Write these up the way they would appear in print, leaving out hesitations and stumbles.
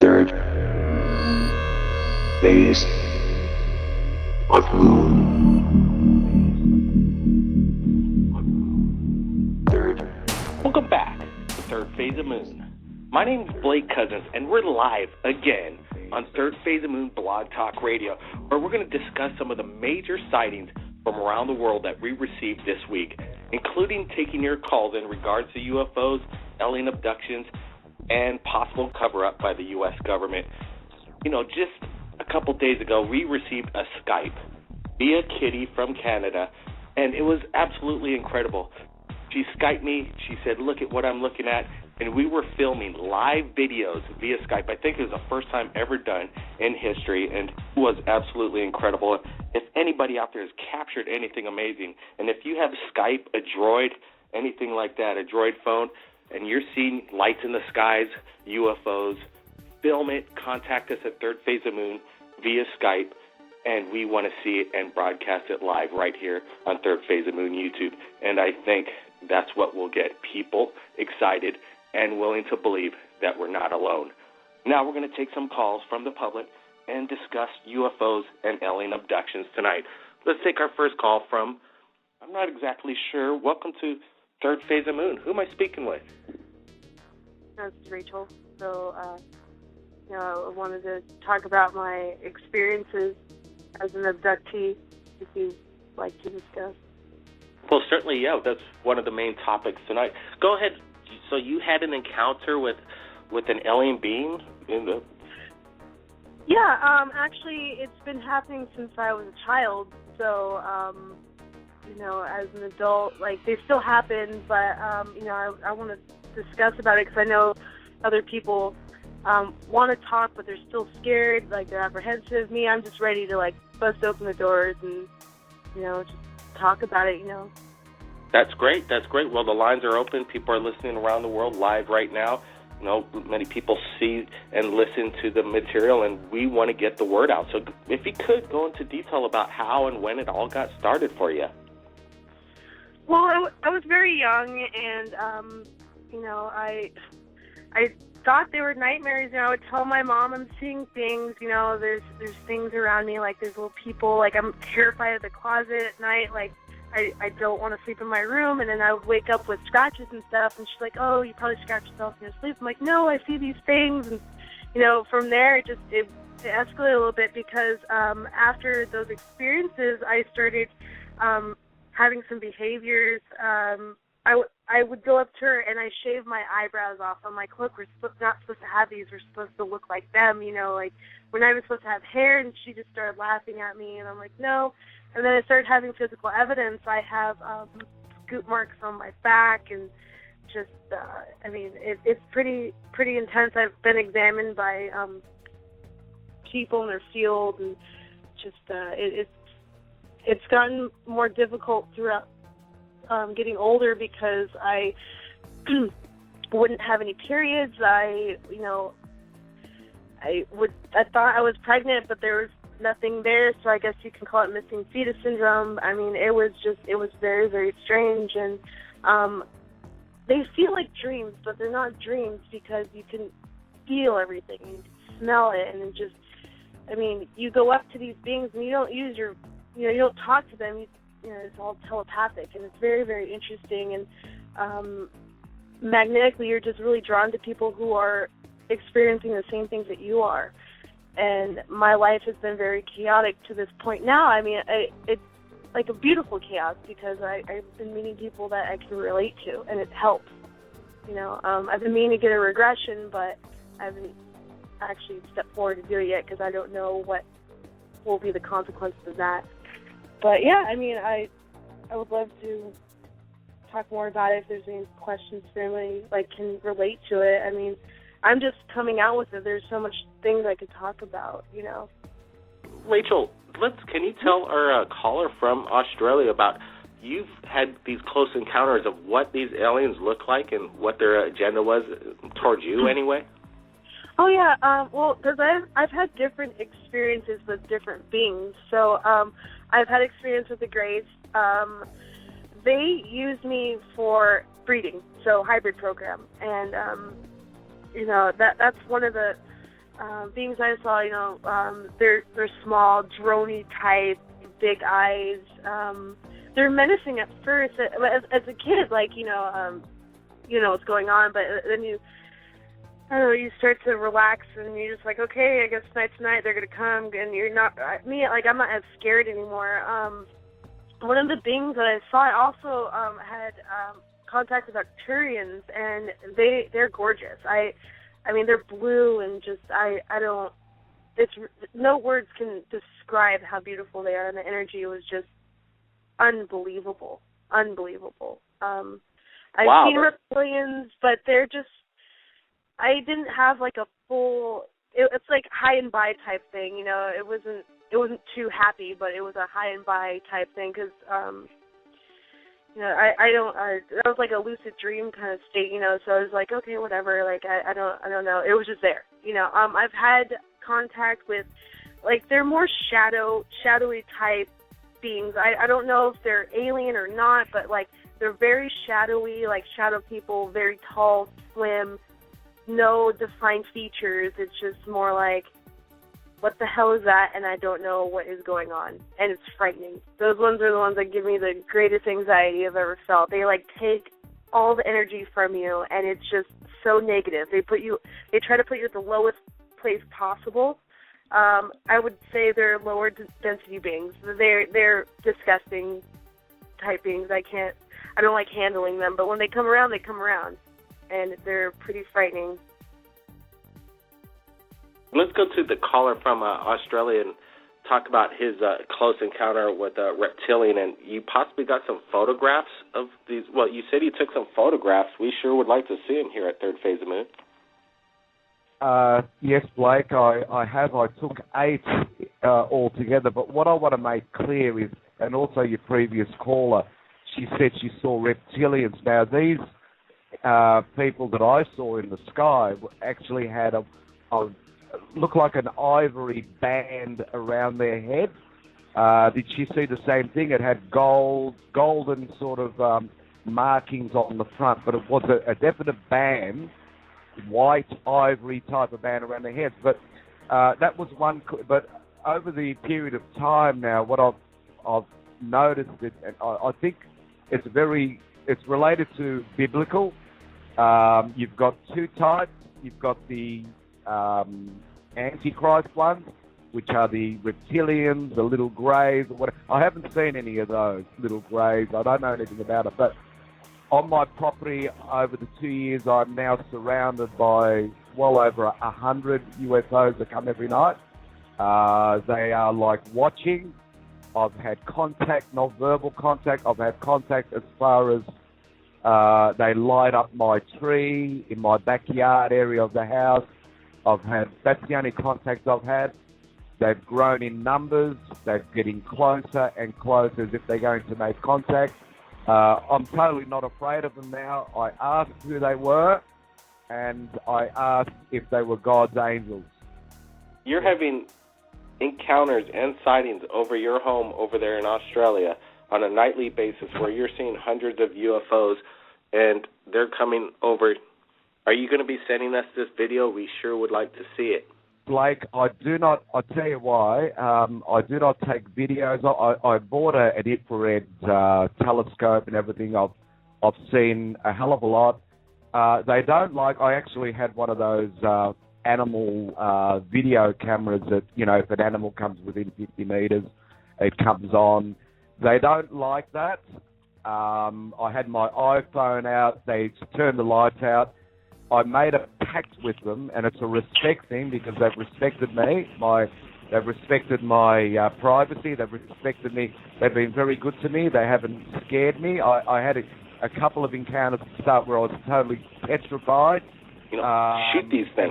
Third phase of moon. Welcome back to Third Phase of Moon. My name is Blake Cousins, and we're live again on Third Phase of Moon Blog Talk Radio, where we're going to discuss some of the major sightings from around the world that we received this week, including taking your calls in regards to UFOs, alien abductions, and possible cover-up by the U.S. government. You know, just a couple days ago, we received a Skype via Kitty from Canada, and it was absolutely incredible. She Skyped me. She said, look at what I'm looking at. And we were filming live videos via Skype. I think it was the first time ever done in history, and it was absolutely incredible. If anybody out there has captured anything amazing, and if you have Skype, a droid, anything like that, a droid phone, and you're seeing lights in the skies, UFOs, film it, contact us at Third Phase of Moon via Skype, and we want to see it and broadcast it live right here on Third Phase of Moon YouTube. And I think that's what will get people excited and willing to believe that we're not alone. Now we're going to take some calls from the public and discuss UFOs and alien abductions tonight. Let's take our first call from, I'm not exactly sure. Welcome to Third Phase of Moon. Who am I speaking with? That's Rachel. So, I wanted to talk about my experiences as an abductee, if you'd like to discuss. Well, certainly, yeah. That's one of the main topics tonight. Go ahead. So you had an encounter with an alien being? Yeah, actually, it's been happening since I was a child. So, as an adult, they still happen, but, I want to discuss about it because I know other people want to talk, but they're still scared, they're apprehensive. Me, I'm just ready to, bust open the doors and, just talk about it, That's great. That's great. Well, the lines are open. People are listening around the world live right now. Many people see and listen to the material, and we want to get the word out. So if you could go into detail about how and when it all got started for you. Well, I was very young, and, I thought they were nightmares. I would tell my mom I'm seeing things, there's things around me, there's little people, I'm terrified of the closet at night, I don't want to sleep in my room, and then I would wake up with scratches and stuff, and she's like, oh, you probably scratched yourself in your sleep. I'm like, no, I see these things, and, from there, it escalated a little bit, because after those experiences, I started having some behaviors. I would go up to her, and I shaved my eyebrows off. I'm like, look, we're not supposed to have these. We're supposed to look like them, we're not even supposed to have hair, and she just started laughing at me, and I'm like, no. And then I started having physical evidence. I have scoop marks on my back, and just, it's pretty intense. I've been examined by people in their field, and just it's gotten more difficult throughout getting older, because I wouldn't have any periods. I thought I was pregnant, but there was nothing there, so I guess you can call it missing fetus syndrome. It was very, very strange, and they feel like dreams, but they're not dreams, because you can feel everything, and you can smell it, and it just, you go up to these beings, and you don't use your, you don't talk to them, it's all telepathic, and it's very, very interesting, and magnetically, you're just really drawn to people who are experiencing the same things that you are. And my life has been very chaotic to this point now. It's like a beautiful chaos, because I've been meeting people that I can relate to, and it helps. I've been meaning to get a regression, but I haven't actually stepped forward to do it yet, because I don't know what will be the consequences of that. But yeah, I would love to talk more about it if there's any questions family can relate to it. I'm just coming out with it. There's so much things I could talk about, Rachel, can you tell our caller from Australia about, you've had these close encounters of what these aliens look like and what their agenda was towards you anyway? Oh, yeah. Well, because I've had different experiences with different beings. So I've had experience with the Greys. They use me for breeding, so hybrid program. And, that's one of the beings I saw, they're small, drony type, big eyes. They're menacing at first. As a kid, you know what's going on, but then you start to relax, and you're just like, okay, I guess tonight's the night, they're gonna come, and you're not. I'm not as scared anymore. One of the beings that I saw, I also had contact with Arcturians, and they're gorgeous. I mean, they're blue, and just I don't. It's no words can describe how beautiful they are, and the energy was just unbelievable. I've seen reptilians, but they're just. I didn't have like a full. It's like high and by type thing, you know. It wasn't too happy, but it was a high and by type thing because. That was like a lucid dream kind of state, you know, so I was like, okay, whatever, like, I don't know, it was just there, you know. I've had contact with, like, they're more shadowy type beings. I don't know if they're alien or not, but, like, they're very shadowy, like, shadow people, very tall, slim, no defined features. It's just more like, what the hell is that? And I don't know what is going on. And it's frightening. Those ones are the ones that give me the greatest anxiety I've ever felt. They, like, take all the energy from you, and it's just so negative. They try to put you at the lowest place possible. I would say they're lower density beings. They're disgusting type beings. I don't like handling them, but when they come around, and they're pretty frightening. Let's go to the caller from Australia and talk about his close encounter with a reptilian. And you possibly got some photographs of these. Well, you said you took some photographs. We sure would like to see them here at Third Phase of Moon. Yes, Blake, I have. I took 8 altogether. But what I want to make clear is, and also your previous caller, she said she saw reptilians. Now, these people that I saw in the sky actually had a looked like an ivory band around their head. Did she see the same thing? It had golden sort of markings on the front, but it was a definite band, white ivory type of band around their heads. But that was one. But over the period of time now, what I've noticed, and I think it's related to biblical. You've got 2 types. You've got the Antichrist ones, which are the reptilians, the little greys, or whatever. I haven't seen any of those little greys. I don't know anything about it. But on my property over the 2 years, I'm now surrounded by well over 100 UFOs that come every night. They are like watching. I've had contact, not verbal contact. I've had contact as far as they light up my tree in my backyard area of the house. That's the only contact I've had. They've grown in numbers. They're getting closer and closer as if they're going to make contact. I'm totally not afraid of them now. I asked who they were, and I asked if they were God's angels. You're having encounters and sightings over your home over there in Australia on a nightly basis where you're seeing hundreds of UFOs, and they're coming over. Are you going to be sending us this video? We sure would like to see it. Blake, I do not. I'll tell you why. I do not take videos. I bought an infrared telescope and everything. I've seen a hell of a lot. They don't like. I actually had one of those animal video cameras that, you know, if an animal comes within 50 meters, it comes on. They don't like that. I had my iPhone out. They turned the lights out. I made a pact with them, and it's a respect thing because they've respected me. They've respected my privacy. They've respected me. They've been very good to me. They haven't scared me. I had a couple of encounters at the start where I was totally petrified. You know, shoot these things.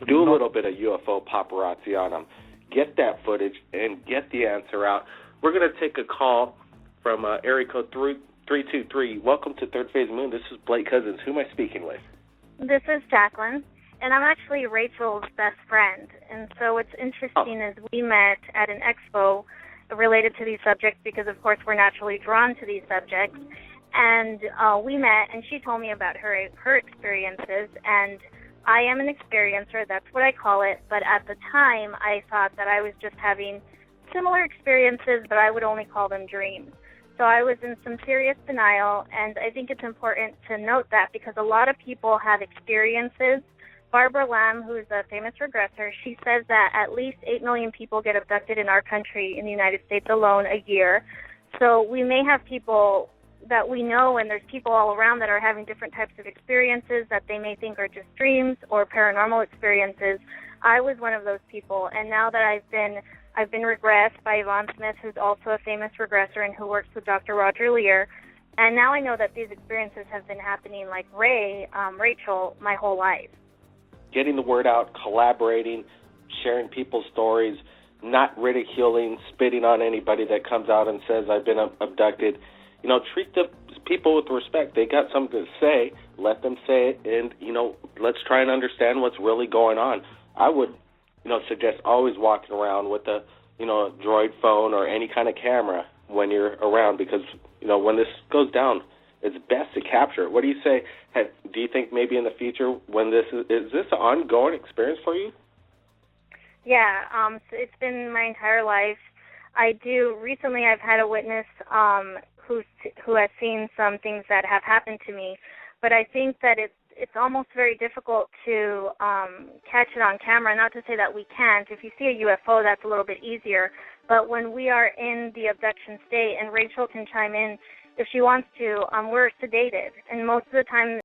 Do a little bit of UFO paparazzi on them. Get that footage and get the answer out. We're going to take a call from area code 323. Welcome to Third Phase Moon. This is Blake Cousins. Who am I speaking with? This is Jacqueline, and I'm actually Rachel's best friend. And so what's interesting is we met at an expo related to these subjects because, of course, we're naturally drawn to these subjects. And we met, and she told me about her experiences. And I am an experiencer, that's what I call it, but at the time I thought that I was just having similar experiences, but I would only call them dreams. So I was in some serious denial, and I think it's important to note that because a lot of people have experiences. Barbara Lamb, who's a famous regressor, she says that at least 8 million people get abducted in our country, in the United States alone, a year. So we may have people that we know, and there's people all around that are having different types of experiences that they may think are just dreams or paranormal experiences. I was one of those people, and now that I've been regressed by Yvonne Smith, who's also a famous regressor and who works with Dr. Roger Lear, and now I know that these experiences have been happening, like Rachel, my whole life. Getting the word out, collaborating, sharing people's stories, not ridiculing, spitting on anybody that comes out and says, I've been abducted. You know, treat the people with respect. They got something to say. Let them say it, and, you know, let's try and understand what's really going on. I would, you know, suggest always walking around with a, you know, a Droid phone or any kind of camera when you're around because, you know, when this goes down, it's best to capture it. What do you say? Do you think maybe in the future when this is this an ongoing experience for you? Yeah, so it's been my entire life. Recently I've had a witness who has seen some things that have happened to me, but I think that it's almost very difficult to catch it on camera. Not to say that we can't. If you see a UFO, that's a little bit easier. But when we are in the abduction state, and Rachel can chime in if she wants to, we're sedated. And most of the time